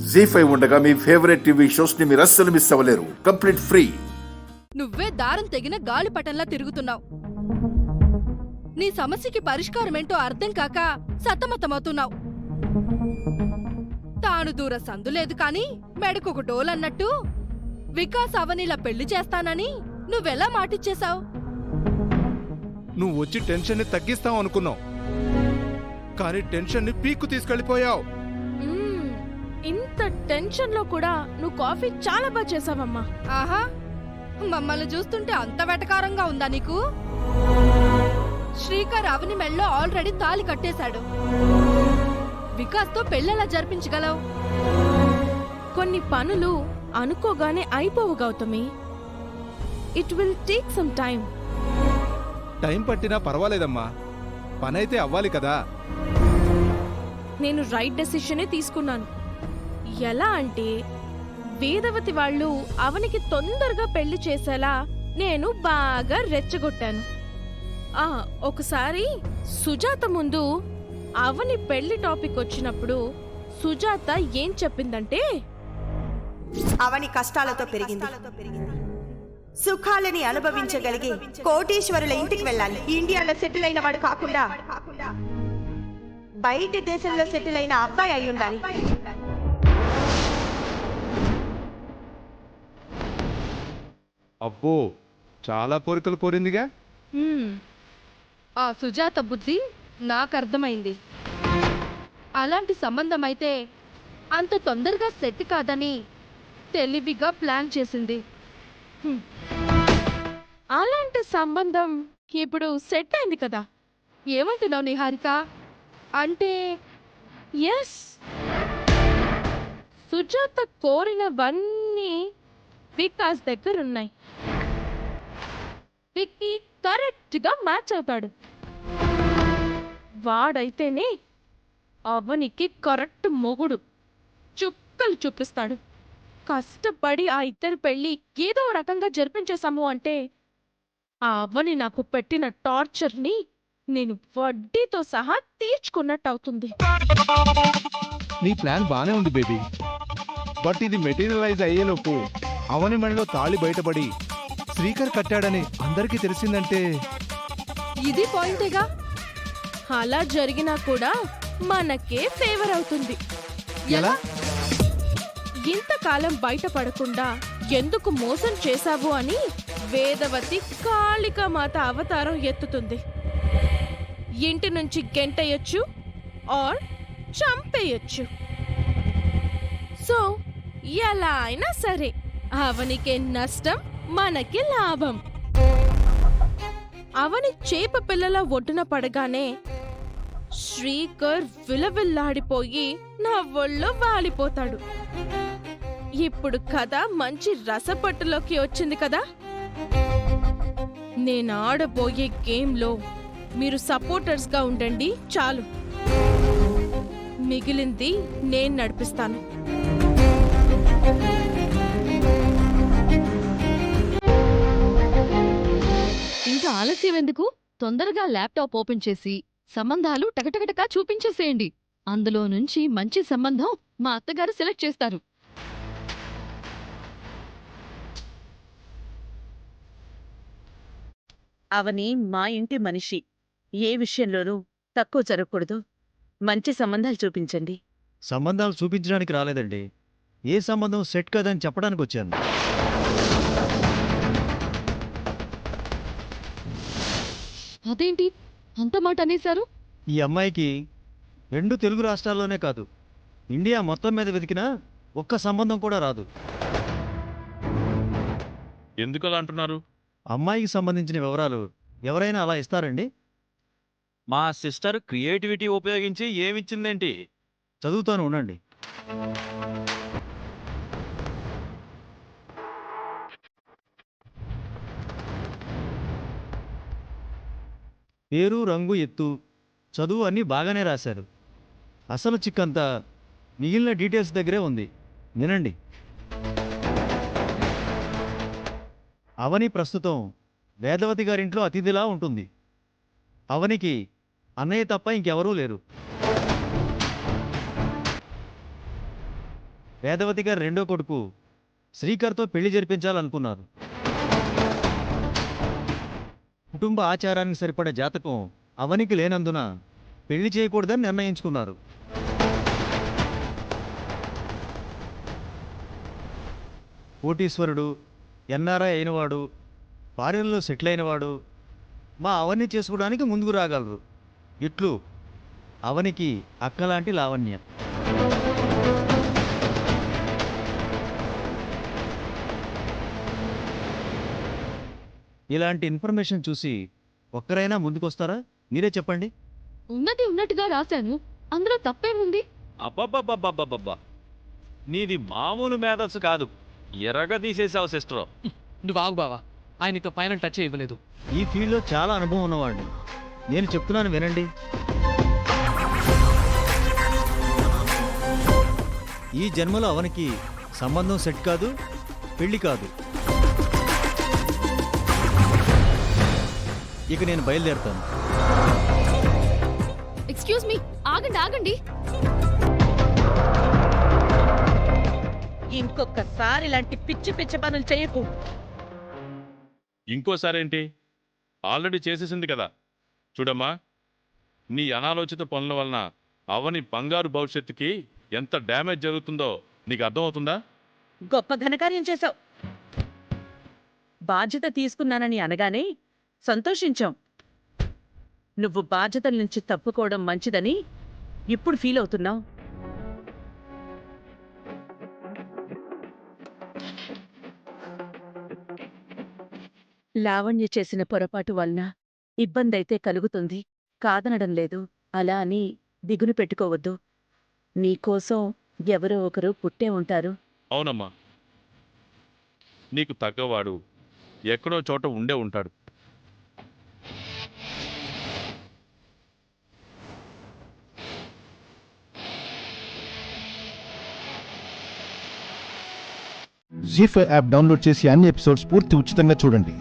జీ5 ఉండగా మీ favourite TV shows ని మీరు అస్సలు మిస్ అవ్వలేరు. Complete free. నువ్వే దారం తెగిన గాలిపటంలా తిరుగుతున్నావు. నీ సమస్యకి పరిష్కారమేంటో అర్థం కాక సతమతమవుతున్నావు. తాను దూర సందులేదు కాని మెడకొక డోలన్నట్టు వికాస్ అవనిలా పెళ్లి చేస్తానని నువ్వెలా మాటిచ్చేశావు? నువ్వు వచ్చి టెన్షన్ ని తగ్గిస్తావు అనుకున్నావు, కానీ టెన్షన్ ని పీక్కు తీసుకెళ్లిపోయావు. ఇంత టెన్షన్ లో కూడా నువ్వు కాఫీ చాలా బాగా చేసావమ్మా. ఆహా, మమ్మల్ని చూస్తుంటే అంత వెటకారంగా ఉందా నీకు? శ్రీకర్ అవని మెళ్ళో ఆల్రెడీ తాళి కట్టేశాడు. వికాస్ తో పెళ్ళెలా జరిపించగలవు? కొన్ని పనులు అనుకోగానే అయిపోవు Gautami. It will take some time. Time పట్టినా పర్వాలేదమ్మా, పనైతే అవ్వాలి కదా. నేను రైట్ డెసిషనే తీసుకున్నాను. ఎలా అంటే వేదవతి వాళ్ళు అవనికి తొందరగా పెళ్లి చేసేలా నేను బాగా రెచ్చగొట్టాను. ఒకసారి సుజాత ముందు అవని పెళ్లి టాపిక్ వచ్చినప్పుడు సుజాత ఏం చెప్పిందంటే, అవని కష్టాలతో పెరిగింది, సుఖాలని అనుభవించగలిగి కోటీశ్వరుల ఇంటికి వెళ్ళాలి. ఇండియాలో సెటిల్ అయిన వాడు కాకుండా బయట దేశంలో సెటిల్ అయిన అబ్బాయి అయి ఉండాలి. అబ్బో, చాలా కోరికలు కోరిందిగా. ఆ సుజాత బుద్ధి నాకు అర్థమైంది. అలాంటి సంబంధం అయితే అంత తొందరగా సెట్ కాదని తెలివిగా ప్లాన్ చేసింది. అలాంటి సంబంధం ఇప్పుడు సెట్ అయింది కదా. ఏమంటున్నావు నిహారిక? అంటే ఎస్, సుజాత కోరినవన్నీ వికాస్ దగ్గరున్నాయి. విక్కీ కరెక్ట్ గా మ్యాచ్ అవుతాడు. వాడైతేనే అవనికి కరెక్ట్ మొగుడు. చుక్కలు చూపిస్తాడు. కష్టపడి ఆ ఇద్దరు పెళ్లి ఏదో రకంగా జరిపించేశాము అంటే ఆ అవని నాకు పెట్టిన టార్చర్ని నేను వడ్డీతో సహా తీర్చుకున్నట్టు అవుతుంది. నీ ప్లాన్ బానే ఉంది బేబీ, బట్ ఇది మెటీరియలైజ్ అయ్యేలోపు అవని మెడలో తాళి బయటపడి శ్రీకర్ కట్టాడని అందరికీ తెలిసిందంటే ఇది పాయింటేగా. అలా జరిగినా కూడా మనకే ఫేవర్ అవుతుంది. ఎలా? ఇంతకాలం బయటపడకుండా ఎందుకు మోసం చేశావు అని వేదవతి కాళికామాత అవతారం ఎత్తుతుంది. ఇంటి నుంచి గెంటేయొచ్చు ఆర్ చంపేయొచ్చు. సో ఎలా అయినా సరే అవనికే నష్టం, మనకి లాభం. అవని చేప పిల్లల ఒడ్డున పడగానే శ్రీకర్ విలవిల్లాడిపోయి నా ఒళ్ళో వాలిపోతాడు. ఇప్పుడు కథ మంచి రసపట్టులోకి వచ్చింది కదా. నేను ఆడబోయే గేమ్లో మీరు సపోర్టర్స్ గా ఉండండి చాలు. మిగిలింది నేను నడిపిస్తాను. ఇంకా ఆలస్యం ఎందుకు? తొందరగా ల్యాప్టాప్ ఓపెన్ చేసి సంబంధాలు టకటకటకా చూపించేసేయండి. అందులో నుంచి మంచి సంబంధం మా అత్తగారు సెలెక్ట్ చేస్తారు. అవని మా ఇంటి మనిషి. ఏ విషయంలోనూ తక్కువ జరగకూడదు. మంచి సంబంధాలు చూపించండి. సంబంధాలు చూపించడానికి రాలేదండి, ఏ సంబంధం సెట్ కాదని చెప్పడానికి వచ్చాను. అదేంటి అంత మాట అనేశారు? ఈ అమ్మాయికి 2 తెలుగు రాష్ట్రాల్లోనే కాదు, ఇండియా మొత్తం మీద వెతికినా ఒక్క సంబంధం కూడా రాదు. ఎందుకు అలా అంటున్నారు? అమ్మాయికి సంబంధించిన వివరాలు ఎవరైనా అలా ఇస్తారండి? మా సిస్టర్ క్రియేటివిటీ ఉపయోగించి ఏమిచ్చిందేంటి? చదువుతాను, ఉండండి. పేరు, రంగు, ఎత్తు, చదువు అన్నీ బాగానే రాశారు. అసలు చిక్కంతా మిగిలిన డీటెయిల్స్ దగ్గరే ఉంది. వినండి. అవని ప్రస్తుతం వేదవతి గారింట్లో అతిథిలా ఉంటుంది. అవనికి అన్నయ్య తప్ప ఇంకెవరూ లేరు. వేదవతి గారి రెండో కొడుకు శ్రీకర్తో పెళ్లి జరిపించాలనుకున్నారు. కుటుంబ ఆచారానికి సరిపడే జాతకం అవనికి లేనందున పెళ్లి చేయకూడదని నిర్ణయించుకున్నారు. కోటీశ్వరుడు, ఎన్ఆర్ఐ అయినవాడు, ఫారిన్లో సెటిల్ అయినవాడు మా అవన్నీ చేసుకోవడానికి ముందుకు రాగలరు. ఇట్లు అవనికి అక్కలాంటి లావణ్య. ఇలాంటి ఇన్ఫర్మేషన్ చూసి ఒక్కరైనా ముందుకొస్తారా? మీరే చెప్పండి. ఉన్నది ఉన్నట్టుగా రాశాను, అందులో తప్పేముంది? అబ్బబ్బబ్బబ్బబ్బబ్బా, నీది మామూలు మేధస్సు కాదు, ఎర్రగా తీసేసావు సిస్టర్. నువ్వు ఆగు బావా, ఆయన ఇక ఫైనల్ టచ్ ఇవ్వలేదు. ఈ ఫీల్డ్లో చాలా అనుభవం ఉన్నవాడిని. నేను చెప్తున్నాను వినండి. ఈ జన్మలో అవనికి సంబంధం సెట్ కాదు, పెళ్లి కాదు. ఇక నేను బయలుదేరుతాను. ఎక్స్క్యూజ్ మీ, ఆగండి ఆగండి. ఇంకొకసారి ఇలాంటి పిచ్చి పిచ్చి పనులు చేయకు. ఇంకోసారేంటి, ఆల్రెడీ చేసేసింది కదా. చూడమ్మా, నీ అనాలోచిత పనుల వలన అవని బంగారు భవిష్యత్తుకి ఎంత డ్యామేజ్ జరుగుతుందో నీకు అర్థమవుతుందా? గొప్ప ఘనకార్యం చేశావు. బాధ్యత తీసుకున్నానని అనగానే సంతోషించాం. నువ్వు బాధ్యతల నుంచి తప్పుకోవడం మంచిదని ఇప్పుడు ఫీల్ అవుతున్నావు. లావణ్య చేసిన పొరపాటు వలన ఇబ్బందైతే కలుగుతుంది, కాదనడం లేదు. అలా అని దిగులు పెట్టుకోవద్దు. నీకోసం ఎవరో ఒకరు పుట్టే ఉంటారు. అవునమ్మా, నీకు తగ్గవాడు ఎక్కడో చోట ఉండే ఉంటాడు. జీ5 యాప్ డౌన్లోడ్ చేసి అన్ని ఎపిసోడ్స్ పూర్తి ఉచితంగా చూడండి.